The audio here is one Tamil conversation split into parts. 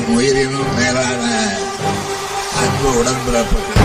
என் உயிரினும் மேலான அன்பு உடன்பிறப்புகள்.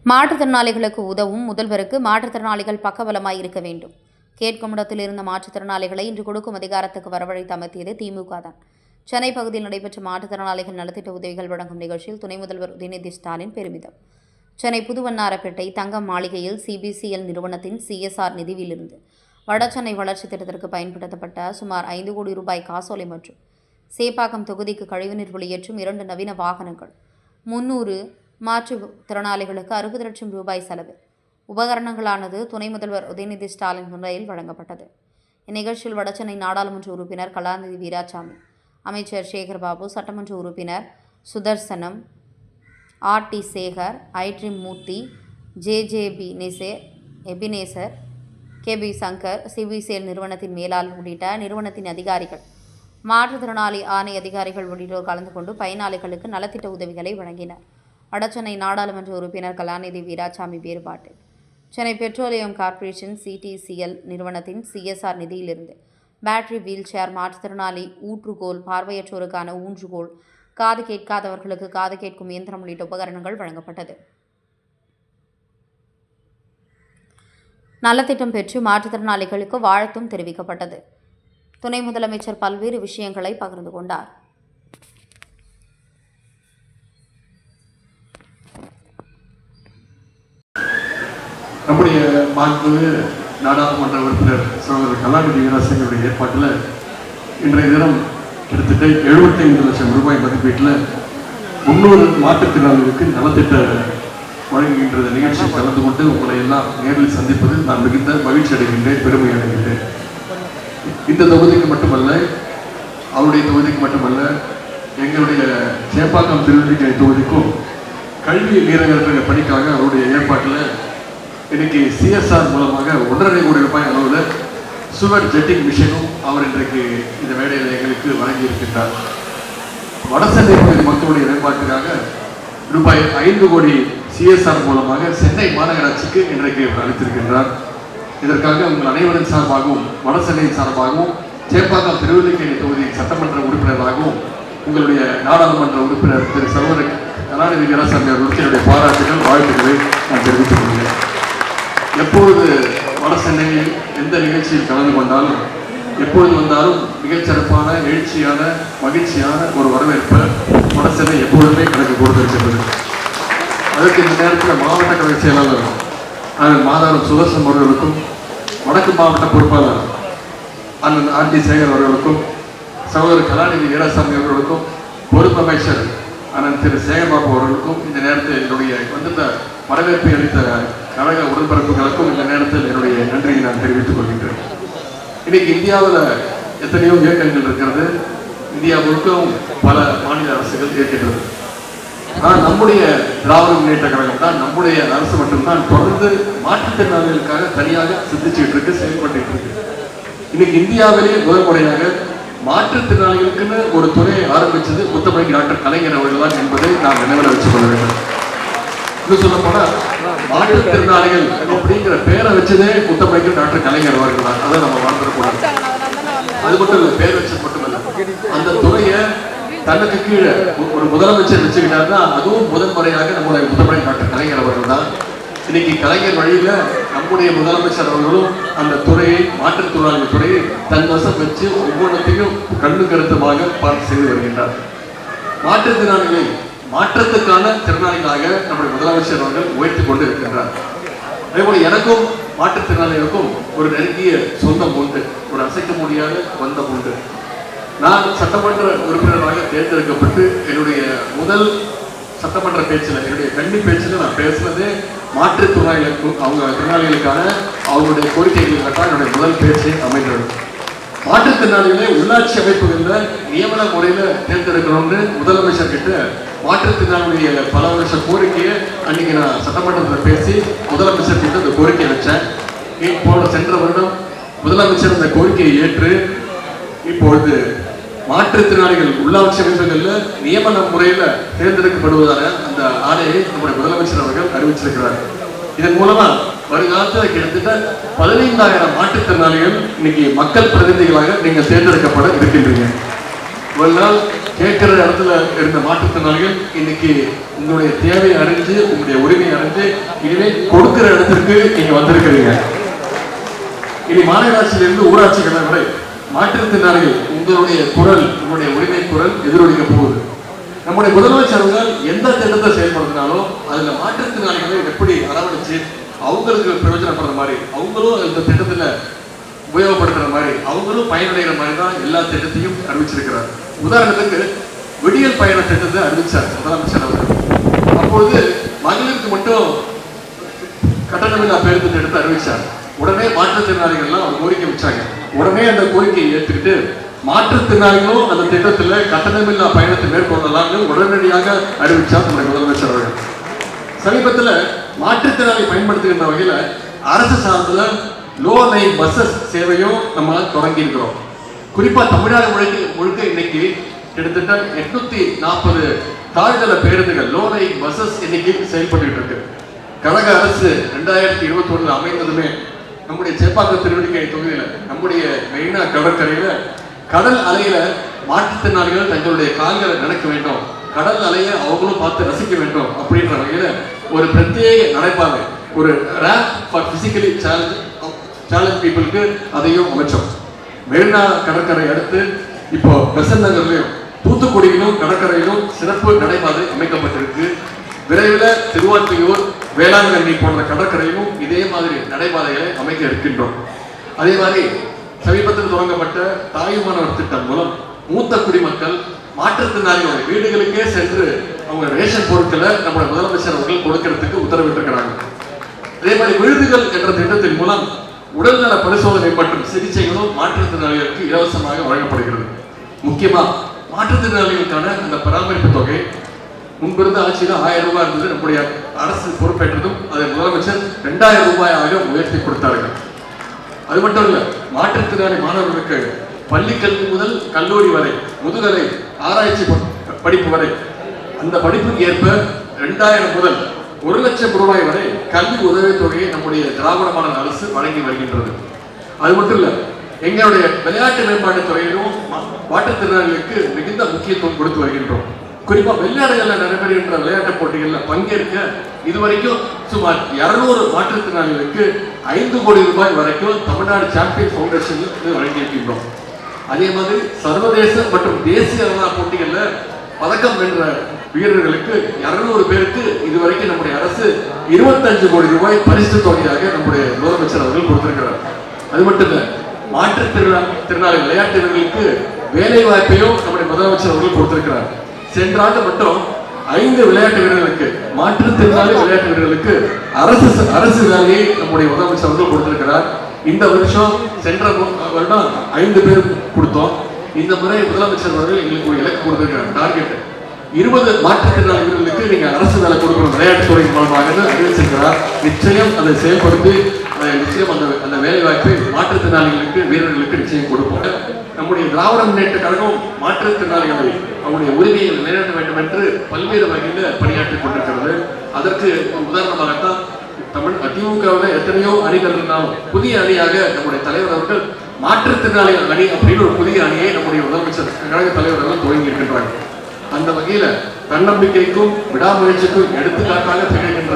மாற்றுத்திறனாளிகளுக்கு உதவும் முதல்வருக்கு மாற்றுத்திறனாளிகள் பக்கபலமாய் இருக்க வேண்டும். கேட்கும் இடத்தில் இருந்த மாற்றுத்திறனாளிகளை இன்று கொடுக்கும் அதிகாரத்துக்கு வரவழைத்து அமர்த்தியது திமுக தான். சென்னை பகுதியில் நடைபெற்ற மாற்றுத்திறனாளிகள் நலத்திட்ட உதவிகள் வழங்கும் நிகழ்ச்சியில் துணை முதல்வர் உதயநிதி ஸ்டாலின் பெருமிதம். சென்னை புதுவண்ணாரப்பேட்டை தங்கம் மாளிகையில் CBCL நிறுவனத்தின் CSR நிதியிலிருந்து வடசென்னை வளர்ச்சி திட்டத்திற்கு பயன்படுத்தப்பட்ட சுமார் 5 கோடி ரூபாய் காசோலை மற்றும் சேப்பாக்கம் தொகுதிக்கு கழிவுநீர் வெளியேற்றும் 2 நவீன வாகனங்கள், 300 மாற்றுத்திறனாளிகளுக்கு 60 லட்சம் ரூபாய் செலவு உபகரணங்களானது துணை முதல்வர் உதயநிதி ஸ்டாலின் முன்னிலையில் வழங்கப்பட்டது. இந்நிகழ்ச்சியில் வடசென்னை நாடாளுமன்ற உறுப்பினர் கலாநிதி வீராசாமி, அமைச்சர் சேகர்பாபு, சட்டமன்ற உறுப்பினர் சுதர்சனம், RT சேகர், ITRIM மூர்த்தி, JJB Ebenezer, KB Shankar, CBCL நிறுவனத்தின் மேலாளர் உள்ளிட்ட நிறுவனத்தின் அதிகாரிகள், மாற்றுத்திறனாளி ஆணைய அதிகாரிகள் உள்ளிட்டோர் கலந்து கொண்டு பயனாளிகளுக்கு நலத்திட்ட உதவிகளை வழங்கினர். வடசென்னை நாடாளுமன்ற உறுப்பினர் கலாநிதி வீராசாமி வேறுபாட்டு சென்னை பெட்ரோலியம் கார்ப்பரேஷன் CTCL நிறுவனத்தின் CSR நிதியிலிருந்து பேட்டரி வீல் சேர், மாற்றுத்திறனாளி ஊற்றுகோல், பார்வையற்றோருக்கான ஊன்றுகோல், காது கேட்காதவர்களுக்கு காது கேட்கும் இயந்திரம் உள்ளிட்ட உபகரணங்கள் வழங்கப்பட்டது. நலத்திட்டம் பெற்று மாற்றுத்திறனாளிகளுக்கு வாழ்த்தும் தெரிவிக்கப்பட்டது. துணை முதலமைச்சர் பல்வேறு விஷயங்களை பகிர்ந்து கொண்டார். நம்முடைய மாண்புமிகு நாடாளுமன்ற உறுப்பினர் சகோதரர் கலாநிதி வீராசாமியுடைய ஏற்பாட்டில் இன்றைய தினம் கிட்டத்தட்ட 75 லட்சம் ரூபாய் மதிப்பீட்டில் 300 மாற்றுத்திறனாளிகளுக்கு நலத்திட்ட வழங்குகின்ற நிகழ்ச்சியில் கலந்து கொண்டு உங்களை எல்லாம் நேரில் சந்திப்பது நான் மிகுந்த மகிழ்ச்சி அடைகின்றேன், பெருமை அடைகின்றேன். இந்த தொகுதிக்கு மட்டுமல்ல, அவருடைய தொகுதிக்கு மட்டுமல்ல, எங்களுடைய சேப்பாக்கம் திருவல்லிக்கணி தொகுதிக்கும் கல்வி நீரகற்ற பணிக்காக அவருடைய ஏற்பாட்டில் இன்னைக்கு CSR மூலமாக 1.5 கோடி ரூபாய் அளவில் சுவர் ஜெட்டிங் மிஷினும் அவர் இன்றைக்கு இந்த மேடையில் எங்களுக்கு வழங்கி இருக்கின்றார். வடசென்னை பகுதி மக்களுடைய மேம்பாட்டுக்காக ரூபாய் 5 கோடி CSR மூலமாக சென்னை மாநகராட்சிக்கு இன்றைக்கு அளித்திருக்கின்றார். இதற்காக உங்கள் அனைவரின் சார்பாகவும் வடசென்னை சார்பாகவும் சேப்பாக்கம் திருவல்லிக்கணி தொகுதி சட்டமன்ற உறுப்பினராகவும் உங்களுடைய நாடாளுமன்ற உறுப்பினர் திரு சகோதரர் கலாநிதி வீராசாமி அவர்களுக்கு என்னுடைய பாராட்டுகள், வாழ்த்துக்களை நான் தெரிவித்துக் கொள்கிறேன். எப்பொழுது வடசென்னையில் எந்த நிகழ்ச்சியில் கலந்து கொண்டாலும், எப்பொழுது வந்தாலும் மிகச்சிறப்பான, எழுச்சியான, மகிழ்ச்சியான ஒரு வரவேற்பை வடசென்னை எப்பொழுதுமே கணக்கு கொடுத்திருக்கின்றது. அதற்கு இந்த நேரத்தில் மாவட்ட கழக செயலாளர் அண்ணன் மாதாரம் சுதர்சன் அவர்களுக்கும், வடக்கு மாவட்ட பொறுப்பாளர் அண்ணன் RT சேகர் அவர்களுக்கும், சகோதரர் கலாநிதி வீராசாமி அவர்களுக்கும், பொறுப்பு அமைச்சர் அண்ணன் திரு சேகர்பாபு அவர்களுக்கும் இந்த நேரத்தில் என்னுடைய வந்துட்ட வரவேற்பை அளித்த கழக உடன்பிறப்புகளுக்கும் இந்த நேரத்தில் என்னுடைய நன்றியை நான் தெரிவித்துக் கொள்கின்றேன். இன்னைக்கு இந்தியாவில் எத்தனையோ இயக்கங்கள் இருக்கிறது, இந்தியா முழுக்கவும் பல மாநில அரசுகள் இருக்கின்றது. ஆனால் நம்முடைய திராவிட முன்னேற்ற கழகம் தான், நம்முடைய அரசு மட்டும்தான் தொடர்ந்து மாற்றுத்திறனாளிகளுக்காக தனியாக சிந்திச்சுட்டு இருக்கு, செயல்பட்டு இருக்கு. இன்னைக்கு இந்தியாவிலேயே முதல் முறையாக மாற்றுத்திறனாளிகளுக்குன்னு ஒரு துறையை ஆரம்பிச்சது முத்தமிழ் டாக்டர் கலைஞர் அவர்கள் தான் என்பதை நாம் நினைவில் வச்சுக் கொள்ள வேண்டும். இது சொல்ல போனா மாற்றுத்திறனாளிகள் அப்படிங்கிற பேரை வச்சதே முத்தமிழ் டாக்டர் கலைஞர் அவர்கள் தான். அதை நம்ம வாழ்ந்துடக்கூடாது. அது மட்டும் இல்லை, பேர் வச்சது மட்டுமல்ல, அந்த துறையை தனக்கு கீழே ஒரு முதலமைச்சர் வச்சுக்கிட்டாருன்னா அதுவும் முதல் முறையாக நம்முடைய முத்தமிழ் டாக்டர் கலைஞர் அவர்கள் தான். இன்னைக்கு கலைஞர் வழியில நம்முடைய முதலமைச்சர் அவர்களும் அந்த துறையை, மாற்றுத்திறனாளிகள் துறையை தன் வசம் வச்சு ஒவ்வொன்றத்தையும் கண்ணு கருத்துமாக பார்த்து செய்து வருகின்றார். மாற்றுத்திறனாளிகளை மாற்றத்துக்கான திறனாளிகளாக நம்முடைய முதலமைச்சர் அவர்கள் உயர்த்திக் கொண்டு இருக்கின்றார். அதேபோல எனக்கும் மாற்றுத்திறனாளிகளுக்கும் ஒரு நெருங்கிய சொந்தம் உண்டு, ஒரு அசைக்க முடியாத பந்தம் உண்டு. நான் சட்டமன்ற உறுப்பினராக தேர்ந்தெடுக்கப்பட்டு என்னுடைய முதல் சட்டமன்ற பேச்சில், என்னுடைய கல்வி பேச்சில் நான் பேசுனதே மாற்றுத்திறனாளிகளுக்கு, அவங்க திறனாளிகளுக்கான அவங்களுடைய கோரிக்கைகளுக்காக என்னுடைய முதல் பேச்சை அமைந்தது. மாற்றுத்திறனாளிகளை உள்ளாட்சி அமைப்புகளில் நியமன முறையில் தேர்ந்தெடுக்கணும்னு முதலமைச்சர் கிட்ட மாற்றுத்திறனாளிகளுடைய பல வருஷ கோரிக்கையை அன்னைக்கு நான் சட்டமன்றத்தில் பேசி முதலமைச்சர் கிட்ட அந்த கோரிக்கையை வச்சேன். போன சென்ற வருடம் முதலமைச்சர் அந்த கோரிக்கையை ஏற்று இப்பொழுது மாற்றுத்திறனாளிகள் உள்ளாட்சி அமைப்புகளில் நியமன முறையில் தேர்ந்தெடுக்கப்படுவதான அந்த ஆணையை நம்முடைய முதலமைச்சர் அவர்கள் அறிவிச்சிருக்கிறார். இதன் மூலமா வருங்காலத்தில் கிட்டத்தட்ட 15,000 மாற்றுத்திறனாளிகள் இன்னைக்கு மக்கள் பிரதிநிதிகளாக நீங்கள் தேர்ந்தெடுக்கப்பட இருக்கின்றீங்க. ஒரு நாள் கேட்கிற இடத்துல இருந்த மாற்றுத்திறனாளிகள் இன்னைக்கு உங்களுடைய தேவையை அறிஞ்சு, உங்களுடைய உரிமையை அறிஞ்சு, இனிமே கொடுக்கிற இடத்திற்கு நீங்க வந்திருக்கிறீங்க. இனி மாநகராட்சியிலிருந்து ஊராட்சிகளை வரை மாற்றுத்திறனாளிகள் உங்களுடைய குரல், உங்களுடைய உரிமை குரல் எதிரொலிக்க போகுது. நம்முடைய முதலமைச்சர்கள் எந்த திட்டத்தை செயல்படுத்தினாலும் அதுல மாற்றுத்திறனாளிகளை எப்படி அரவணைச்சு அவங்களுக்கு பிரயோஜனப்படுற மாதிரி, அவங்களும் இந்த திட்டத்துல உபயோகப்படுத்துற மாதிரி, அவங்களும் பயனடைகிற மாதிரி தான் எல்லா திட்டத்தையும் அறிவிச்சிருக்கிறார். உதாரணத்துக்கு விடியல் பயண திட்டத்தை அறிவிச்சார் முதலமைச்சர் அவர்கள். அப்பொழுது மகளிருக்கு மட்டும் கட்டணமில்லா பேருந்து திட்டத்தை அறிவிச்சார். உடனே மாற்றுத்திறனாளிகள்லாம் ஒரு கோரிக்கை வச்சாங்க. உடனே அந்த கோரிக்கையை ஏற்றுக்கிட்டு மாற்றுத்திறனாளிகளும் அந்த திட்டத்துல கட்டணமில்லா பயணத்தை மேற்கொள்ளலாம்னு உடனடியாக அறிவிச்சார் நம்முடைய முதலமைச்சர் அவர்கள். சமீபத்தில் மாற்றுத்திறனாளி பயன்படுத்துகின்ற வகையில அரசு சார்ந்த லோ லைன் பஸ்ஸஸ் சேவையும் நம்ம தொடங்கி இருக்கிறோம். குறிப்பா தமிழ்நாடு முழுக்க இன்னைக்கு கிட்டத்தட்ட 840 தாழ்தள பேருந்துகள் லோ லைன் பஸ்ஸஸ் இன்னைக்கு செயல்பட்டு இருக்கு. கழக அரசு 2021 அமைந்ததுமே நம்முடைய சேப்பாக்கம் திருவடிக்கை தொகுதியில நம்முடைய மெரினா கடற்கரையில கடல் அலையில மாற்றுத்திறனாளிகள் தங்களுடைய கால்களை நடக்க வேண்டும், கடல் அலையை அவங்களும் பார்த்து ரசிக்க வேண்டும் அப்படின்ற வகையில ஒரு பிரத்யேக நடைபாதை, ஒரு ரேம்ப் ஃபார் பிசிக்கலி சேலஞ்ச் பீப்புளுக்கு அதையும் அமைச்சோம். மெரினா கடற்கரை அடுத்து இப்போ பெசன்ட் நகர்லையும் தூத்துக்குடியிலும் கடற்கரையிலும் சிறப்பு நடைபாதை அமைக்கப்பட்டிருக்கு. விரைவில் திருவான்மியூர், வேளாங்கண்ணி போன்ற கடற்கரையிலும் இதே மாதிரி நடைபாதைகளை அமைக்க இருக்கின்றோம். அதே மாதிரி சமீபத்தில் தொடங்கப்பட்ட தாயுமானவர் திட்டம் மூலம் மூத்த குடிமக்கள் மாற்றுத்திறனாளிகளுடைய வீடுகளுக்கே சென்று அவங்க ரேஷன் பொருட்களை நம்முடைய முதலமைச்சர் அவர்கள் கொடுக்கிறதுக்கு உத்தரவிட்டிருக்கிறாங்க. அதே மாதிரி விருதுகள் என்ற திட்டத்தின் மூலம் உடல்நல பரிசோதனை மற்றும் சிகிச்சைகளும் மாற்றுத்திறனாளிகளுக்கு இலவசமாக வழங்கப்படுகிறது. முக்கியமா மாற்றுத்திறனாளிகளுக்கான அந்த பராமரிப்பு தொகை முன்பிருந்த ஆட்சியில் 1000 ரூபாய் இருந்தது. நம்முடைய அரசு பொறுப்பேற்றதும் அதை முதலமைச்சர் 2000 ரூபாயாக உயர்த்தி கொடுத்தார்கள். அது மட்டும் இல்ல, மாற்றுத்திறனாளி மாணவர்களுக்கு பள்ளி கல்வி முதல் கல்லூரி வரை, முதுகலை, ஆராய்ச்சி படிப்பு வரை அந்த படிப்புக்கு ஏற்ப 2000 முதல் 1 லட்சம் ரூபாய் வரை கல்வி உதவித் தொகையை நம்முடைய திராவிட மாடல் அரசு வழங்கி வருகின்றது. அது மட்டும் இல்ல, எங்களுடைய விளையாட்டு மேம்பாட்டு துறையிலும் மாற்றுத்திறனாளிகளுக்கு மிகுந்த முக்கியத்துவம் கொடுத்து வருகின்றோம். குறிப்பா வெளிநாடுகளில் நடைபெறுகின்ற விளையாட்டு போட்டிகளில் பங்கேற்க இதுவரைக்கும் சுமார் 200 மாற்றுத்திறனாளிகளுக்கு 5 கோடி ரூபாய் வரைக்கும் தமிழ்நாடு சாம்பியன் பவுண்டேஷன் வழங்கியிருக்கின்றோம். அதே மாதிரி சர்வதேச மற்றும் தேசிய அளவிலான போட்டிகளில் பதக்கம் வென்ற வீரர்களுக்கு 200 பேருக்கு இதுவரைக்கும் நம்முடைய அரசு 25 கோடி ரூபாய் பரிசு தொகையாக நம்முடைய முதலமைச்சர் அவர்கள் கொடுத்திருக்கிறார். அது மட்டும் இல்ல, மாற்றுத்திறனாளி விளையாட்டு வீரர்களுக்கு வேலை வாய்ப்பையும் நம்முடைய முதலமைச்சர் அவர்கள் கொடுத்திருக்கிறார். சென்ற ஆண்டு மட்டும் 5 விளையாட்டு வீரர்களுக்கு, மாற்றுத்திறனாளி விளையாட்டு வீரர்களுக்கு அரசு வேலையை நம்முடைய முதலமைச்சர் அவர்கள் கொடுத்திருக்கிறார். இந்த வருஷம் சென்ற வருடம் 5 பேர் கொடுத்தோம். இந்த முறை முதலமைச்சர் அவர்கள் எங்களுக்கு ஒரு இலக்கு கொடுத்திருக்கிறார். டார்கெட் 20 மாற்றுத்திறனாளி வீரர்களுக்கு நீங்க அரசு வேலை கொடுக்கணும் விளையாட்டுத்துறை மூலமாக அறிவிச்சிருக்கிறார். நிச்சயம் அதை செயல்படுத்தி நிச்சயம் அந்த வேலை வாய்ப்பை மாற்றுத்திறனாளிகளுக்கு, வீரர்களுக்கு நிச்சயம் கொடுப்போம். நம்முடைய திராவிட முன்னேற்ற கழகம் மாற்றுத்திறனாளிகளை அவருடைய உரிமையை நிலைநாட்ட வேண்டும் என்று பல்வேறு வகையில் பணியாற்றிக் கொண்டிருக்கிறது. அதற்கு உதாரணமாகத்தான் திமுகவில் எத்தனையோ அணிகள் இருந்தாலும் புதிய அணியாக நம்முடைய தலைவர் அவர்கள் மாற்றுத்திறனாளி அணி அப்படின்னு ஒரு புதிய அணியை நம்முடைய முதலமைச்சர் கழக தலைவர் அவர்கள் துவங்கி இருக்கின்றாங்க. அந்த வகையில தன்னம்பிக்கைக்கும் விடாமுயற்சிக்கும் எடுத்துக்காட்டாக திகழ்கின்ற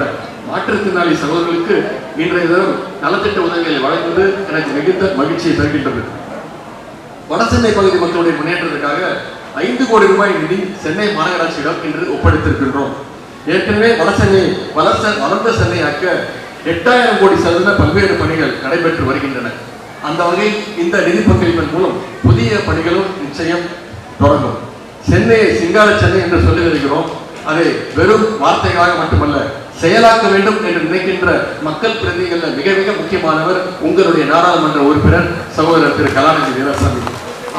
மாற்றுத்திறனாளி சகோதரர்களுக்கு இன்றைய தினம் நலத்திட்ட உதவிகளை வழங்குவது எனக்கு மிகுந்த மகிழ்ச்சியை தருகின்றது. வடசென்னை பகுதி மக்களுடைய முன்னேற்றத்திற்காக 5 கோடி ரூபாய் நிதி சென்னை மாநகராட்சியிடம் இன்று ஒப்படைத்திருக்கின்றோம். ஏற்கனவே வடசென்னை வளர்ந்த சென்னையாக்க 8000 கோடி செலவில் பல்வேறு பணிகள் நடைபெற்று வருகின்றன. அந்த வகையில் இந்த நிதி பங்களிப்பின் மூலம் புதிய பணிகளும் நிச்சயம் தொடங்கும். சென்னையை சிங்கார சென்னை என்று சொல்லி வருகிறோம். அதை வெறும் வார்த்தைகளாக மட்டுமல்ல, செயலாக்க வேண்டும் என்று நினைக்கின்ற மக்கள் பிரதிநிதிகள் மிக மிக முக்கியமானவர் உங்களுடைய நாடாளுமன்ற உறுப்பினர் சகோதரர் திரு கலாநிதி வீராசாமி.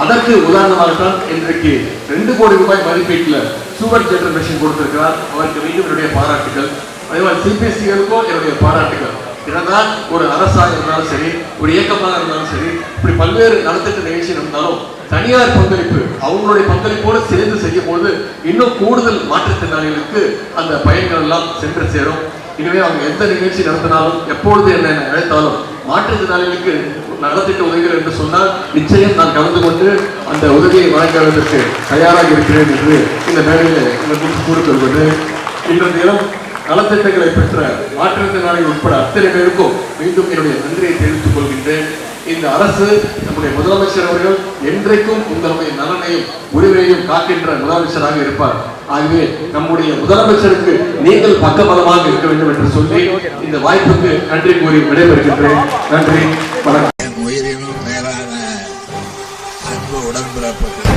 அதற்கு உதாரணமாகத்தான் இன்றைக்கு 2 கோடி ரூபாய் மதிப்பீட்டில் சூப்பர் ஜெனரல் மெஷின் கொடுத்திருக்கிறார். அவருக்கு மீண்டும் என்னுடைய பாராட்டுகள். அதே மாதிரி சிபிஎஸ்சிகளுக்கும் என்னுடைய பாராட்டுகள். இதனால் ஒரு அரசாக இருந்தாலும் சரி, ஒரு இயக்கமாக இருந்தாலும் சரி, இப்படி பல்வேறு நலத்திட்ட நிகழ்ச்சி இருந்தாலும் தனியார் பங்களிப்பு அவங்களுடைய பங்களிப்போடு சேர்ந்து செய்யும் போது இன்னும் கூடுதல் மாற்றுத்திறனாளிகளுக்கு அந்த பயன்கள் எல்லாம் சென்று சேரும். எனவே அவங்க எந்த நிகழ்ச்சி நடத்தினாலும் எப்பொழுது என்னை அழைத்தாலும் மாற்றுத்திறனாளிகளுக்கு நலத்திட்ட உதவிகள் என்று சொன்னால் நிச்சயம் நான் கலந்து கொண்டு அந்த உதவியை வழங்குவதற்கு தயாராக இருக்கிறேன் என்று இந்த மேடையில் உங்களுக்கு கூறிக்கொள்வது. இன்றைய தினம் நலத்திட்டங்களை பெற்ற மாற்றுத்திறனாளிகள் உட்பட அத்தனை பேருக்கும் மீண்டும் என்னுடைய நன்றியை தெரிவித்துக் கொள்கின்றேன். இந்த அரசு நம்முடைய முதலமைச்சர் அவர்கள் என்றைக்கும் உங்களுடைய நலனையும் உரிமையையும் காக்கின்ற முதலமைச்சராக இருப்பார். ஆகவே நம்முடைய முதலமைச்சருக்கு நீங்கள் பக்கபலமாக இருக்க வேண்டும் என்று சொல்லி இந்த வாய்ப்புக்கு நன்றி கூறி விடைபெறுகின்றேன். நன்றி, வணக்கம். உயிரினும் மேலான அன்பு உடன்பிறப்புகள்